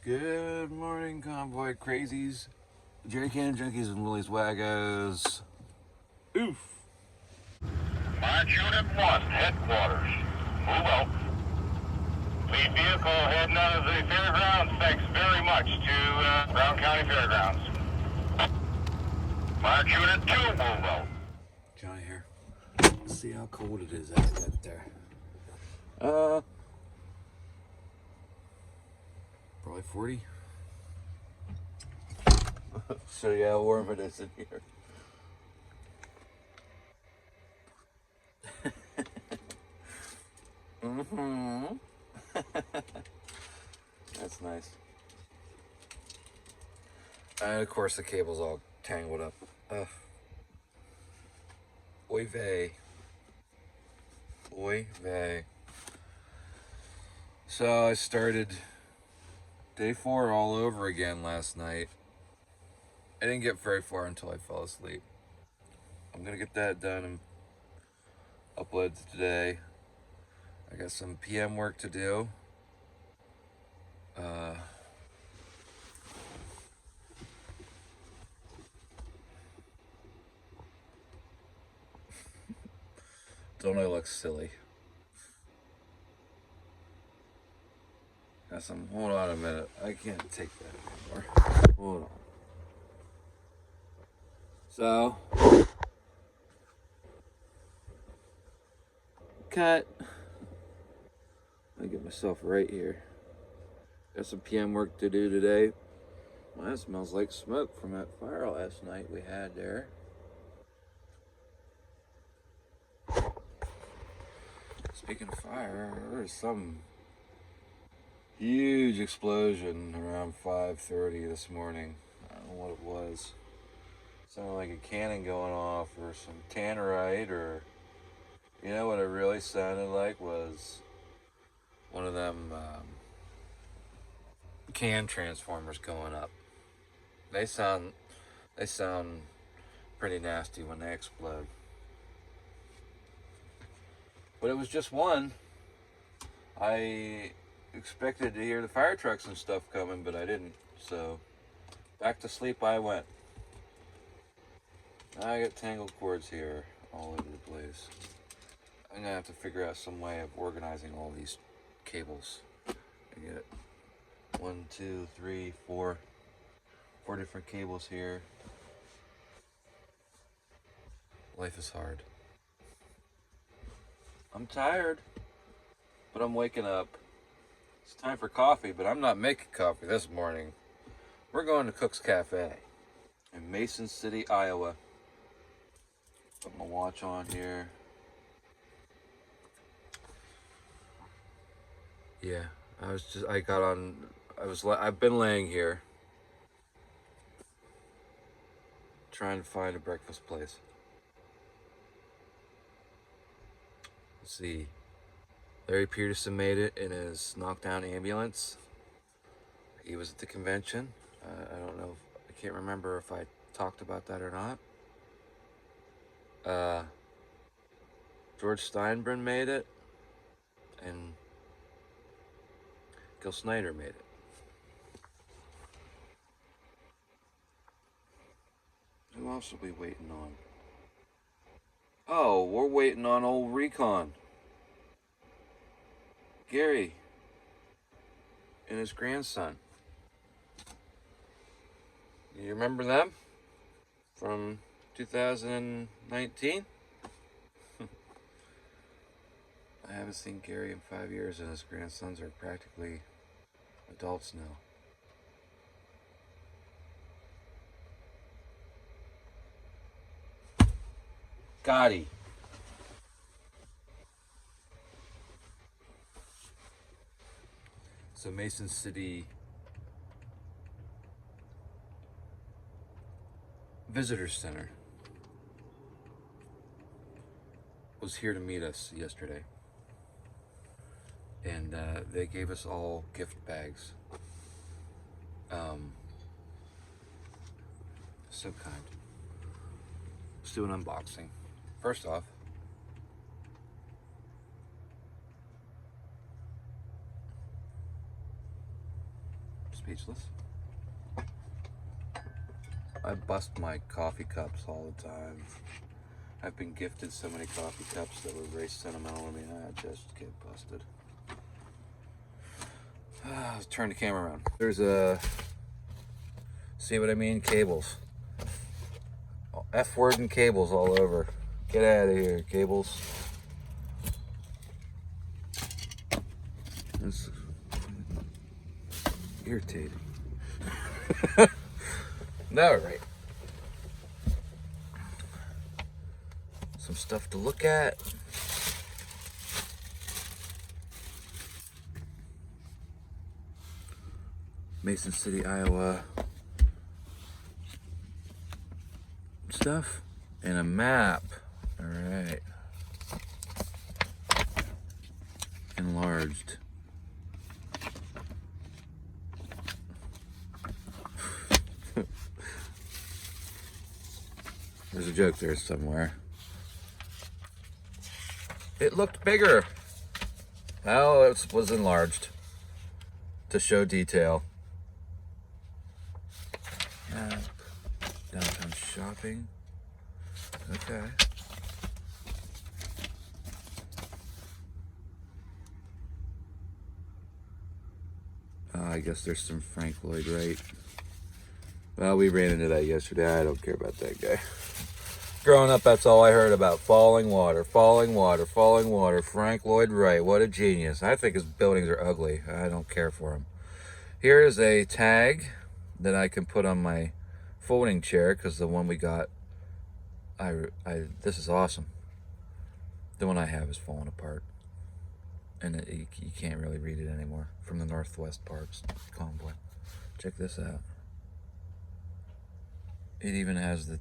Good morning, Convoy crazies, Jerry Can junkies, and Willie's waggos. Oof. March Unit 1, headquarters. Move out. Lead vehicle heading out of the fairgrounds. Thanks very much to Brown County Fairgrounds. March Unit 2, move out. Johnny here. Let's see how cold it is out there. Probably 40. Show you how warm it is in here. That's nice. And of course the cable's all tangled up. Oy vey. Oy vey. So I started day 4 all over again last night. I didn't get very far until I fell asleep. I'm gonna get that done and upload today. I got some PM work to do. Don't I look silly? Got some. Hold on a minute. I can't take that anymore. Hold on. So, cut. I get myself right here. Got some PM work to do today. Well, that smells like smoke from that fire last night we had there. Speaking of fire, there was some huge explosion around 5:30 this morning. I don't know what it was. Sounded like a cannon going off or some tannerite, or you know what it really sounded like was one of them can transformers going up. They sound pretty nasty when they explode. But it was just one. I expected to hear the fire trucks and stuff coming, but I didn't. So back to sleep I went. Now I got tangled cords here all over the place. I'm gonna have to figure out some way of organizing all these cables. I get 1, 2, 3, 4 different cables here. Life is hard. I'm tired, but I'm waking up. It's time for coffee, but I'm not making coffee this morning. We're going to Cook's Cafe in Mason City, Iowa. Put my watch on here. Yeah, I've been laying here trying to find a breakfast place. Let's see. Larry Peterson made it in his knockdown ambulance. He was at the convention. I don't know. I can't remember if I talked about that or not. George Steinbrenner made it, and Gil Snyder made it. Who else are we waiting on? Oh, we're waiting on old Recon. Gary and his grandson. You remember them from 2019? I haven't seen Gary in 5 years, and his grandsons are practically adults now. Gotti. So Mason City Visitor Center was here to meet us yesterday. And they gave us all gift bags. So kind. Let's do an unboxing. First off, speechless. I bust my coffee cups all the time. I've been gifted so many coffee cups that were very sentimental to me, and I just get busted. Let's turn the camera around. There's a, see what I mean? Cables. F word and cables all over. Get out of here, cables. It's irritating. All right. Some stuff to look at. Mason City, Iowa stuff and a map. All right. Enlarged. There's a joke there somewhere. It looked bigger. Well, it was enlarged to show detail. Downtown shopping. Okay. I guess there's some Frank Lloyd Wright. Well, we ran into that yesterday. I don't care about that guy. Growing up, that's all I heard about. Falling water, falling water, falling water. Frank Lloyd Wright, what a genius. I think his buildings are ugly. I don't care for him. Here is a tag that I can put on my folding chair, because the one we got, this is awesome. The one I have is falling apart. And you can't really read it anymore. From the Northwest Parks Convoy. Check this out. It even has the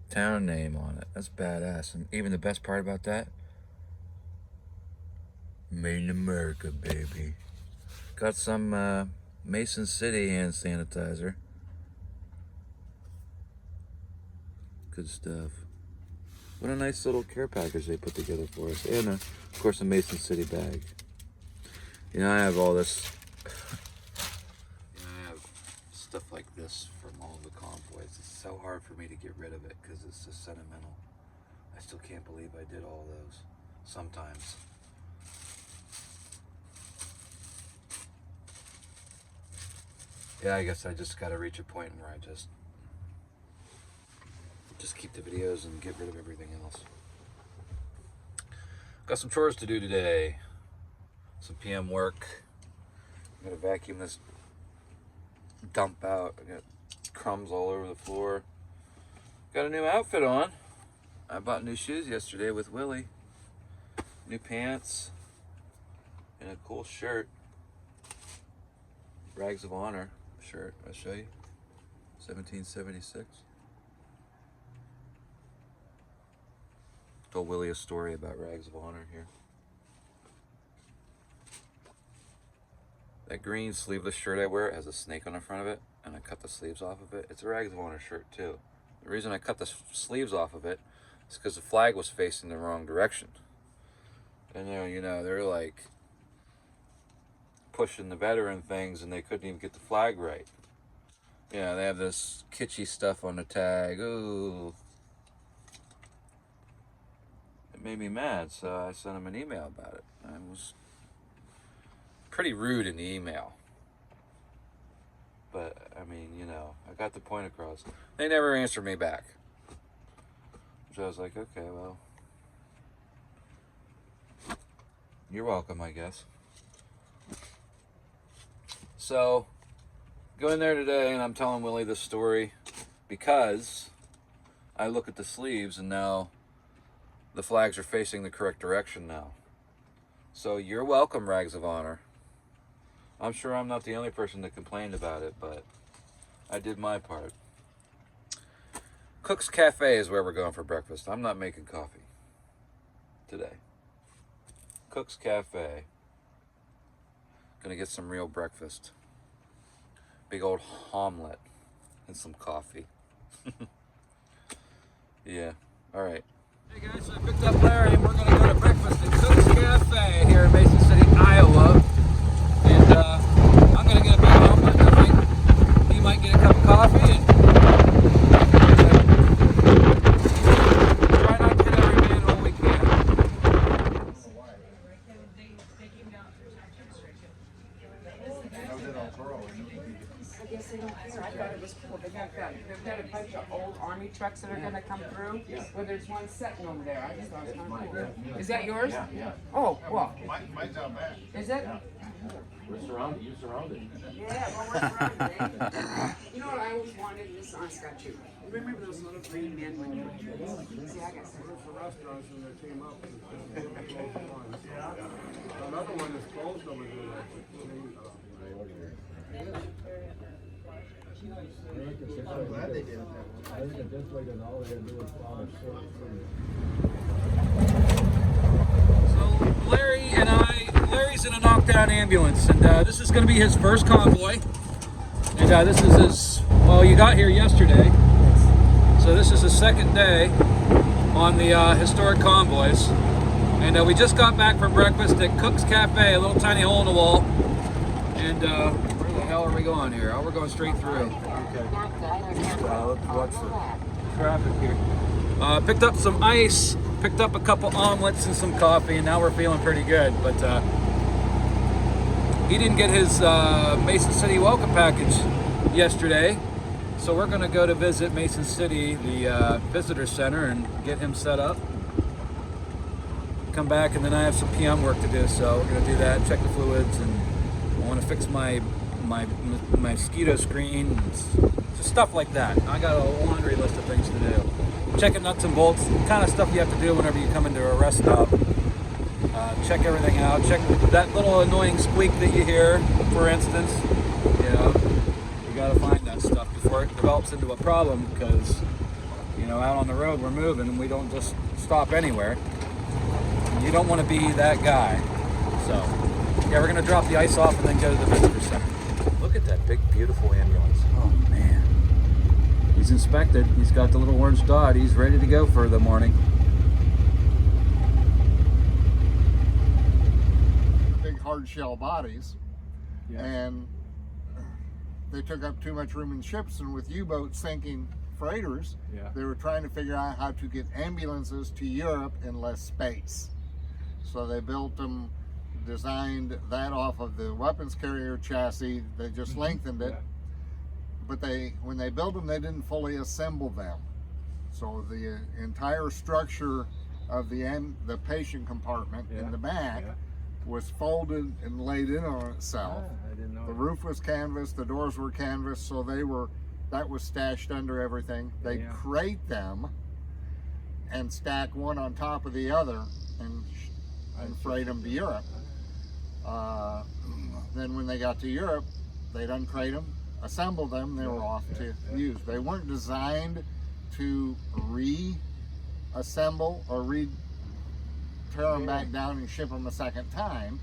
town name on it. That's badass. And even the best part about that, made in America, baby. Got some Mason City hand sanitizer. Good stuff. What a nice little care package they put together for us. And of course a Mason City bag. You know, I have all this. I have stuff like this from all the convoys. It's so hard for me to get rid of it because it's just sentimental. I still can't believe I did all those. Sometimes. Yeah, I guess I just got to reach a point where I just keep the videos and get rid of everything else. Got some chores to do today. Some PM work. I'm gonna vacuum this dump out. I got crumbs all over the floor. Got a new outfit on. I bought new shoes yesterday with Willie. New pants and a cool shirt. Rags of Honor shirt. I'll show you. 1776. Told Willie a story about Rags of Honor here. That green sleeveless shirt I wear has a snake on the front of it, and I cut the sleeves off of it. It's a Rags of Honor shirt too. The reason I cut the sleeves off of it is because the flag was facing the wrong direction. And you know, they're like pushing the veteran things, and they couldn't even get the flag right. Yeah, they have this kitschy stuff on the tag. Ooh. It made me mad, so I sent him an email about it. I was pretty rude in the email. But, I mean, you know, I got the point across. They never answered me back. So I was like, okay, well, you're welcome, I guess. So, go in there today, and I'm telling Willie this story because I look at the sleeves, and now the flags are facing the correct direction now. So, you're welcome, Rags of Honor. I'm sure I'm not the only person that complained about it, but I did my part. Cook's Cafe is where we're going for breakfast. I'm not making coffee today. Cook's Cafe. Gonna get some real breakfast. Big old omelet and some coffee. Yeah, all right. Hey guys, so I picked up Larry and we're gonna go to breakfast at Cook's Cafe here in Mason City, Iowa. And I'm gonna get a big omelet, I think. I guess they don't care. I thought it was cool. They've got a bunch of old army trucks that are gonna come through. Well, there's one sitting over there. I just thought it was kind of cool. Is that yours? Yeah. Oh, well. Mine's out back. Is it? We're surrounded. You're surrounded. Yeah, well, we're surrounded. Eh? You know what I always wanted? This honest got you. Remember those little green men when you were kids? See, I got some. For restaurants and they came up and another one is closed over there. I'm glad they did that. I think at this point, and all they had to do was follow short So Larry's in a knockdown ambulance, and this is going to be his first convoy. And this is his, well, you got here yesterday. So this is the second day on the historic convoys. And we just got back from breakfast at Cook's Cafe, a little tiny hole in the wall. And where the hell are we going here? Oh, we're going straight through. Let's watch the traffic here. Picked up some ice, picked up a couple omelets and some coffee, and now we're feeling pretty good. But he didn't get his Mason City welcome package yesterday. So we're going to go to visit Mason City, the visitor center, and get him set up. Come back, and then I have some PM work to do, so we're going to do that, check the fluids, and I want to fix my mosquito screen, just stuff like that. I got a laundry list of things to do. Checking nuts and bolts, the kind of stuff you have to do whenever you come into a rest stop. Check everything out, check that little annoying squeak that you hear, for instance. You know, you got to find that stuff before it develops into a problem, because, you know, out on the road we're moving and we don't just stop anywhere. You don't want to be that guy. So, yeah, we're going to drop the ice off and then go to the visitor center. Look at that big, beautiful ambulance. Oh, man. He's inspected. He's got the little orange dot. He's ready to go for the morning. Big hard shell bodies, and they took up too much room in ships, and with U-boats sinking freighters, they were trying to figure out how to get ambulances to Europe in less space. So they built them, designed that off of the weapons carrier chassis. They just lengthened it, but when they built them, they didn't fully assemble them. So the entire structure of the patient compartment in the back was folded and laid in on itself. I didn't know. The roof was canvas, the doors were canvas, so that was stashed under everything. They crate them and stack one on top of the other and freight them to Europe. Then when they got to Europe, they'd uncrate them, assemble them, they were off to use. They weren't designed to reassemble or tear them back down and ship them a second time.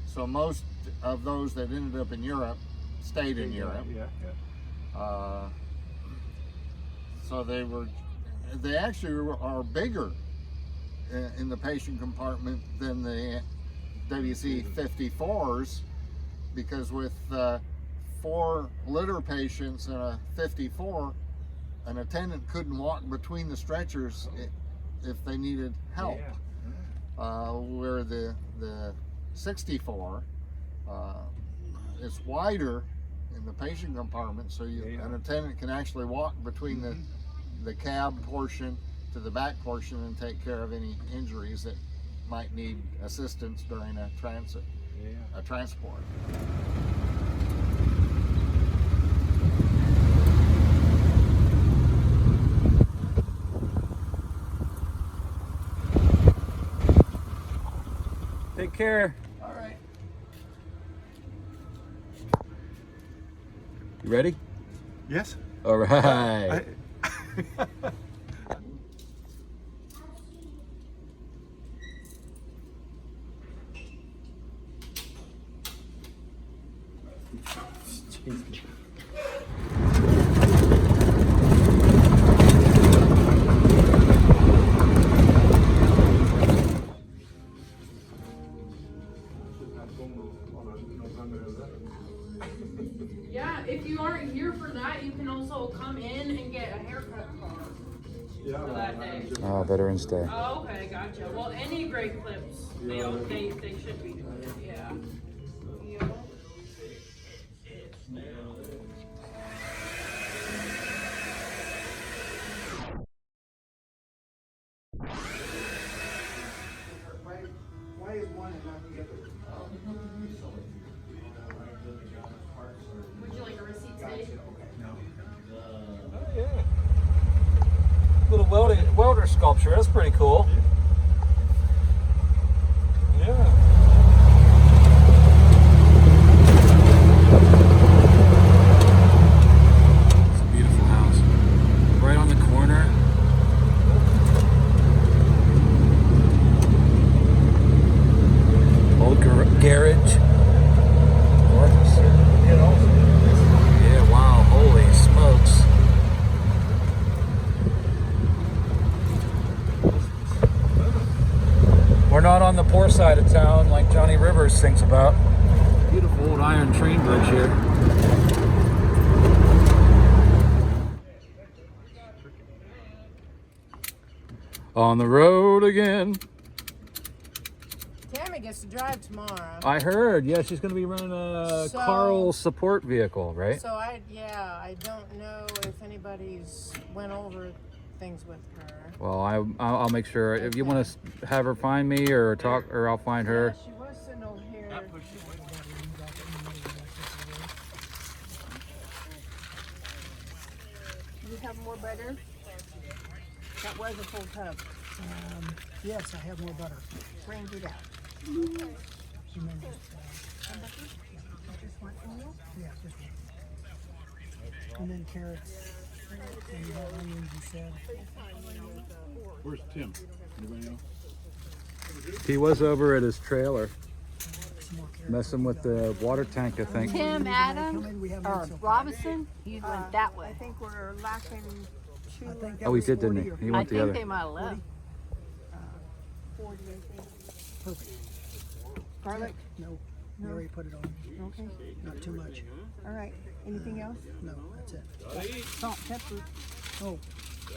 So most of those that ended up in Europe stayed in Europe. So they actually are bigger in the patient compartment than the WC-54s, because with 4 litter patients in a 54, an attendant couldn't walk between the stretchers if they needed help. Where the 64 is wider in the patient compartment, so an attendant can actually walk between the cab portion to the back portion and take care of any injuries that might need assistance during a transport. Take care. All right. You ready? Yes. All right. Yeah, if you aren't here for that, you can also come in and get a haircut card for that day. Oh, Veterans Day. Oh, okay, gotcha. Well, any great clips, they should be doing it, yeah. sculpture. That's pretty cool. Yeah. It's a beautiful house. Right on the corner. Old garage. Gorgeous. Yeah, wow, holy smokes. We're not on the poor side of town like Johnny Rivers thinks about. Beautiful old iron train bridge here. On the road again. Tammy gets to drive tomorrow. I heard, yeah, she's going to be running a Carl support vehicle, right? So I don't know if anybody's went over things with her. Well, I'll make sure. If you want to have her find me or talk, or I'll find her. Yeah, she was sitting over here. You have more butter? That was a full tub. Yes, I have more butter. Bring it out. And then yeah, just one. And then carrots. And you have onions, you said. Where's Tim? Anybody know? He was over at his trailer, messing with the water tank, I think. Tim Adams or Robinson, he went that way. I think we're lacking two. Oh, he did, didn't he? He I went the think other. they might have left. 40, I think. Perfect. Garlic? No, you already put it on. Okay. Not too much. All right. Anything else? No, that's it. Salt, pepper. Oh,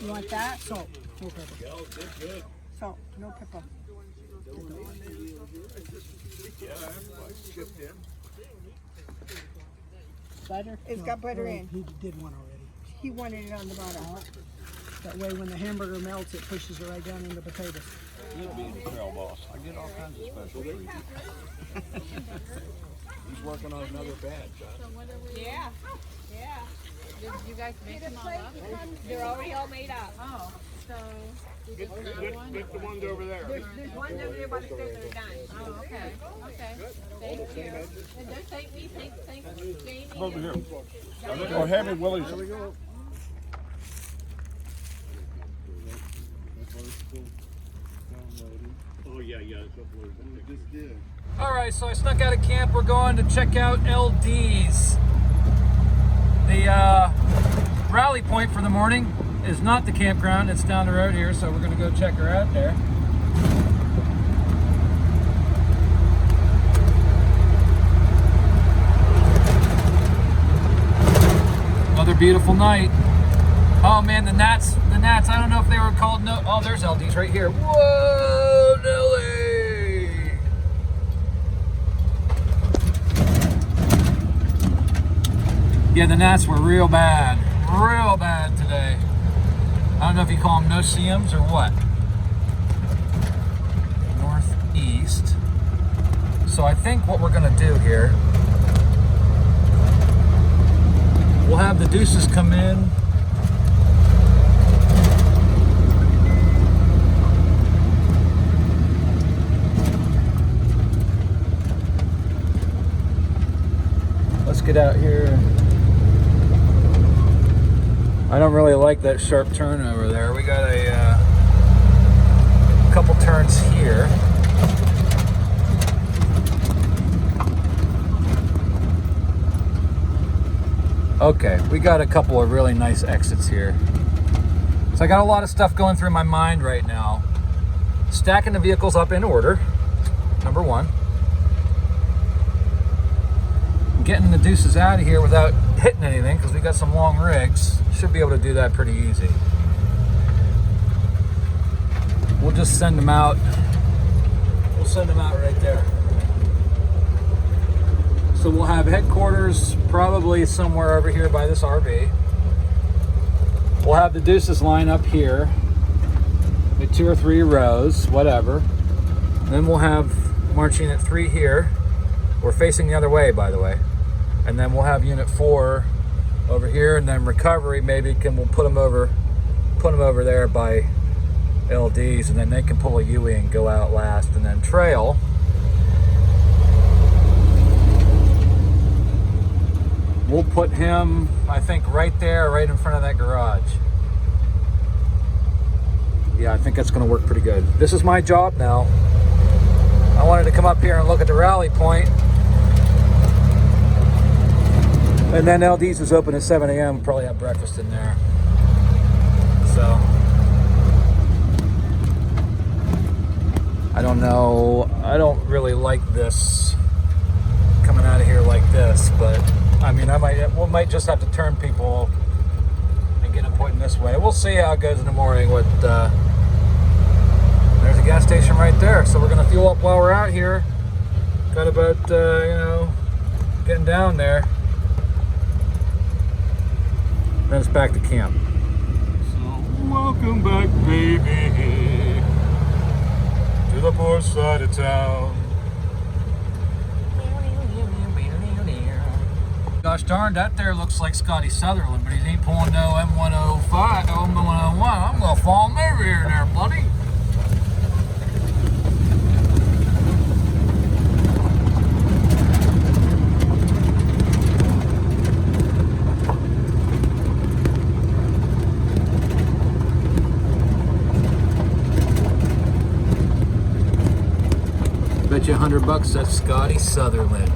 You want that? salt, no pepper. Salt, no pepper. Butter? It's got butter in. He did one already. He wanted it on the bottom. That way when the hamburger melts, it pushes it right down into the potatoes. You'll be the trail boss. I get all kinds of special treats. He's working on another badge. Yeah. Did you guys make them all up? They're already all made up. Oh, so we just grab one? Get the ones over there. There's one over there by the stairs that are done. Oh, okay. Thank you. And don't thank me, thank Jamie. Come over here. Oh, Hammy Willie's. Here we go. Oh, yeah, it's uploaded. Just did. All right, so I snuck out of camp. We're going to check out LD's. The rally point for the morning is not the campground. It's down the road here, so we're going to go check her out there. Another beautiful night. Oh man, the gnats. I don't know if they were called. No. Oh, there's LD's right here. Whoa, Nelly. Yeah, the gnats were real bad today. I don't know if you call them no-see-ums or what. Northeast. So I think what we're gonna do here, we'll have the deuces come in. Let's get out here. I don't really like that sharp turn over there. We got a couple turns here. Okay, we got a couple of really nice exits here. So I got a lot of stuff going through my mind right now. Stacking the vehicles up in order, number one. Getting the deuces out of here without hitting anything because we got some long rigs. Should be able to do that pretty easy. We'll just send them out. We'll send them out right there. So we'll have headquarters probably somewhere over here by this RV. We'll have the deuces line up here, maybe 2 or 3 rows, whatever. Then we'll have marching at 3 here. We're facing the other way, by the way. And then we'll have unit 4 over here, and then recovery maybe we'll put them over there by LDs, and then they can pull a UE and go out last, and then trail. We'll put him, I think, right there, right in front of that garage. Yeah, I think that's going to work pretty good. This is my job now. I wanted to come up here and look at the rally point. And then LD's is open at 7 a.m. Probably have breakfast in there. So, I don't know. I don't really like this coming out of here like this, but I mean, we might just have to turn people and get them pointing this way. We'll see how it goes in the morning. There's a gas station right there, so we're gonna fuel up while we're out here. Got about getting down there. Then it's back to camp. So welcome back, baby, to the poor side of town. Gosh darn, that there looks like Scotty Sutherland, but he ain't pulling no M105, M101. I'm gonna fall him over here there, buddy. Bet you $100 that's Scotty Sutherland.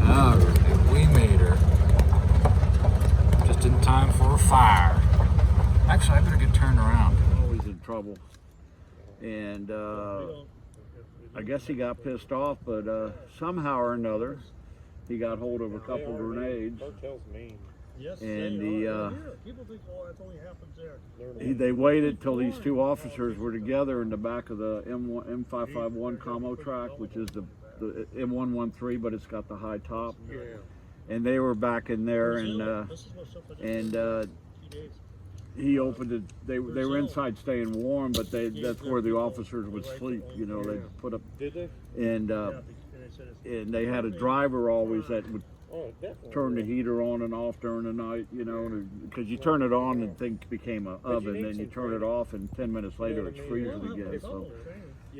Alright, we made her. Just in time for a fire. Actually, I better get turned around. Always in trouble. And I guess he got pissed off, but somehow or another, he got hold of a couple grenades. And they waited till these two officers were together in the back of the M551 combo track, which is the M113, but it's got the high top. And they were back in there, and he opened it. They were inside staying warm, but that's where the officers would sleep. You know, they put up. And they had a driver always that would turn the heater on and off during the night, you know, because you turn it on and the thing became an oven, then you turn it off and 10 minutes later it's freezing again. So,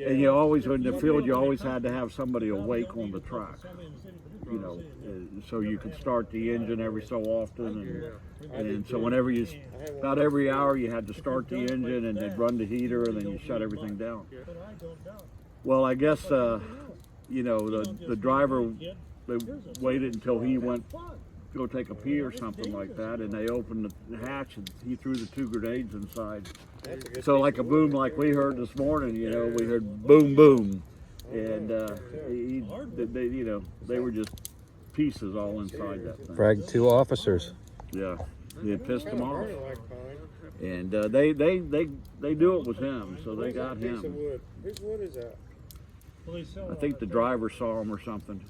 and you always, in the field, you always had to have somebody awake on the track, you know, so you could start the engine every so often, and so whenever about every hour you had to start the engine and they'd run the heater and then you shut everything down. Well, I guess, you know, the driver, they waited until he went go take a pee or something like that, and they opened the hatch and he threw the two grenades inside. So like a boom like we heard this morning, you know, we heard boom boom, and you know, they were just pieces all inside that thing. Fragged two officers. Yeah, it pissed them off, and they knew it was him, so they got him. Whose wood is that? I think the driver saw him or something.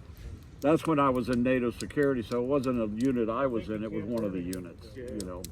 That's when I was in NATO security, so it wasn't a unit I was in, it was one of the units, you know.